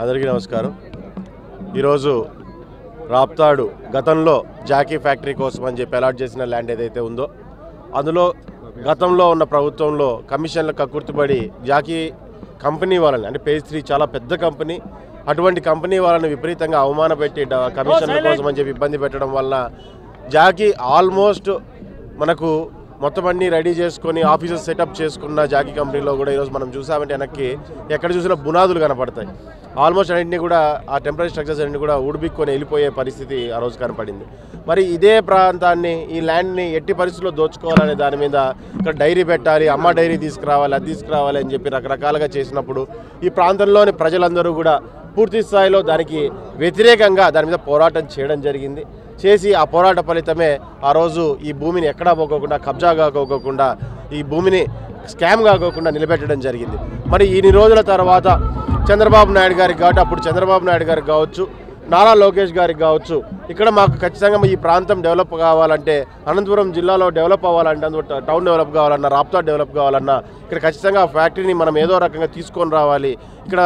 అందరికీ నమస్కారం. ఈరోజు రాప్తాడు గతంలో జాకీ ఫ్యాక్టరీ కోసం అని చెప్పి అలాట్ చేసిన ల్యాండ్ ఏదైతే ఉందో అందులో గతంలో ఉన్న ప్రభుత్వంలో కమిషన్లకు కక్కుర్తిపడి జాకీ కంపెనీ వాళ్ళని అంటే పేజ్ 3 చాలా పెద్ద కంపెనీ, అటువంటి కంపెనీ వాళ్ళని విపరీతంగా అవమానపెట్టి కమిషన్ల కోసం అని చెప్పి ఇబ్బంది పెట్టడం వల్ల జాకీ ఆల్మోస్ట్ మనకు మొత్తం అన్నీ రెడీ చేసుకొని ఆఫీసెస్ సెటప్ చేసుకున్న జాకీ కంపెనీలో కూడా ఈరోజు మనం చూసామంటే వెనక్కి ఎక్కడ చూసినా బునాదులు కనపడతాయి. ఆల్మోస్ట్ అన్నింటినీ కూడా ఆ టెంపరీ స్ట్రక్చర్స్ అన్నింటినీ కూడా ఊడిబిక్కొని వెళ్ళిపోయే పరిస్థితి ఆ రోజు కనపడింది. మరి ఇదే ప్రాంతాన్ని ఈ ల్యాండ్ని ఎట్టి పరిస్థితుల్లో దోచుకోవాలనే దాని మీద ఇక్కడ డైరీ పెట్టాలి, అమ్మ డైరీ తీసుకురావాలి, అది తీసుకురావాలి అని చెప్పి రకరకాలుగా చేసినప్పుడు ఈ ప్రాంతంలోని ప్రజలందరూ కూడా పూర్తి స్థాయిలో దానికి వ్యతిరేకంగా దాని మీద పోరాటం చేయడం జరిగింది. చేసి ఆ పోరాట ఫలితమే ఆ రోజు ఈ భూమిని ఎక్కడా పోకోకుండా, కబ్జా కాకోకుండా, ఈ భూమిని స్కామ్ కాకోకుండా నిలబెట్టడం జరిగింది. మరి ఇన్ని రోజుల తర్వాత చంద్రబాబు నాయుడు గారికి కావచ్చు, అప్పుడు చంద్రబాబు నాయుడు గారికి కావచ్చు, నారా లోకేష్ గారికి కావచ్చు, ఇక్కడ మాకు ఖచ్చితంగా ఈ ప్రాంతం డెవలప్ కావాలంటే, అనంతపురం జిల్లాలో డెవలప్ అవ్వాలంటే, టౌన్ డెవలప్ కావాలన్నా, రాప్తాడు డెవలప్ కావాలన్నా ఇక్కడ ఖచ్చితంగా ఫ్యాక్టరీని మనం ఏదో రకంగా తీసుకొని రావాలి, ఇక్కడ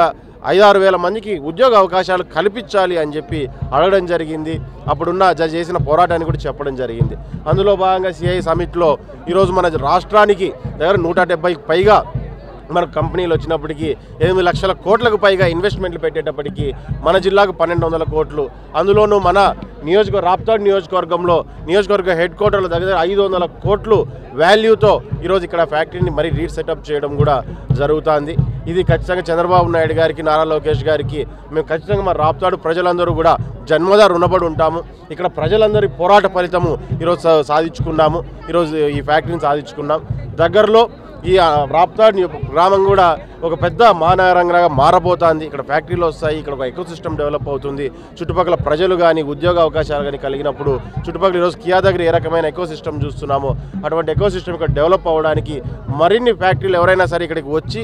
5-6 వేల మందికి ఉద్యోగ అవకాశాలు కల్పించాలి అని చెప్పి అడగడం జరిగింది. అప్పుడున్న చేసిన పోరాటాన్ని కూడా చెప్పడం జరిగింది. అందులో భాగంగా సిఐ సమిట్లో ఈరోజు మన రాష్ట్రానికి దగ్గర 170కి పైగా మనకు కంపెనీలు వచ్చినప్పటికీ 8 లక్షల కోట్లకు పైగా ఇన్వెస్ట్మెంట్లు పెట్టేటప్పటికీ మన జిల్లాకు 1200 కోట్లు, అందులోనూ మన రాప్తాడు నియోజకవర్గ హెడ్ క్వార్టర్ల దగ్గర 500 కోట్లు వాల్యూతో ఈరోజు ఇక్కడ ఫ్యాక్టరీని మరీ రీసెటప్ చేయడం కూడా జరుగుతుంది. ఇది ఖచ్చితంగా చంద్రబాబు నాయుడు గారికి, నారా లోకేష్ గారికి మేము ఖచ్చితంగా మా రాప్తాడు ప్రజలందరూ కూడా జన్మదా రుణపడి ఉంటాము. ఇక్కడ ప్రజలందరి పోరాట ఫలితము ఈరోజు సాధించుకున్నాము. ఈరోజు ఈ ఫ్యాక్టరీని సాధించుకున్నాం. దగ్గరలో ఈ రాప్తాడు గ్రామం కూడా ఒక పెద్ద మహానగరంగా మారబోతోంది. ఇక్కడ ఫ్యాక్టరీలు వస్తాయి, ఇక్కడ ఒక ఎకోసిస్టమ్ డెవలప్ అవుతుంది. చుట్టుపక్కల ప్రజలు కానీ ఉద్యోగ అవకాశాలు కానీ కలిగినప్పుడు చుట్టుపక్కల ఈరోజు కియా దగ్గర ఏ రకమైన ఎకోసిస్టమ్ చూస్తున్నామో అటువంటి ఎకోసిస్టమ్ ఇక్కడ డెవలప్ అవ్వడానికి మరిన్ని ఫ్యాక్టరీలు ఎవరైనా సరే ఇక్కడికి వచ్చి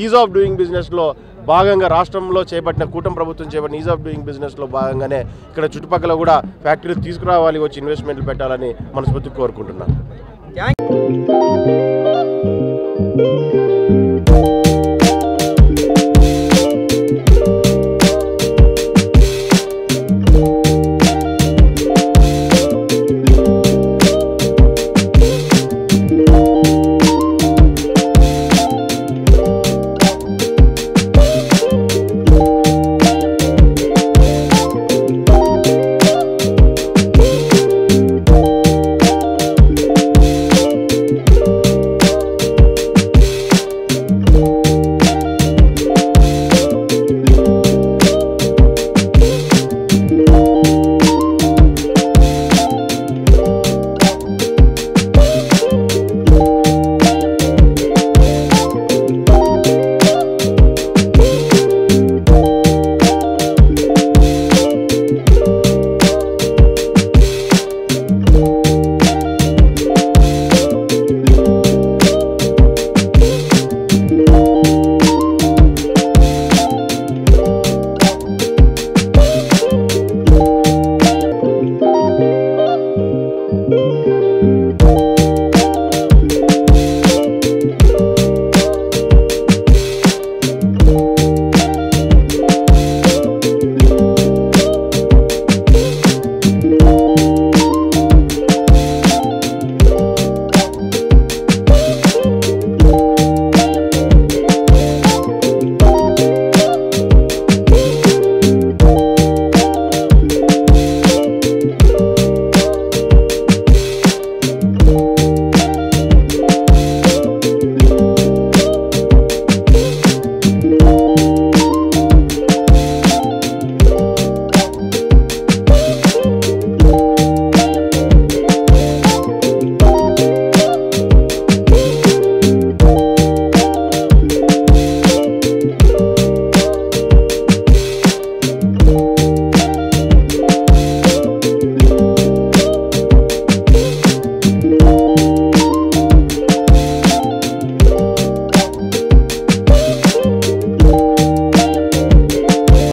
ఈజ్ ఆఫ్ డూయింగ్ బిజినెస్లో భాగంగా రాష్ట్రంలో చేపట్టిన కూటమి ప్రభుత్వం చేపట్టిన ఈజ్ ఆఫ్ డూయింగ్ బిజినెస్లో భాగంగానే ఇక్కడ చుట్టుపక్కల కూడా ఫ్యాక్టరీలు తీసుకురావాలి, వచ్చి ఇన్వెస్ట్మెంట్లు పెట్టాలని మనస్ఫూర్తిగా కోరుకుంటున్నాను.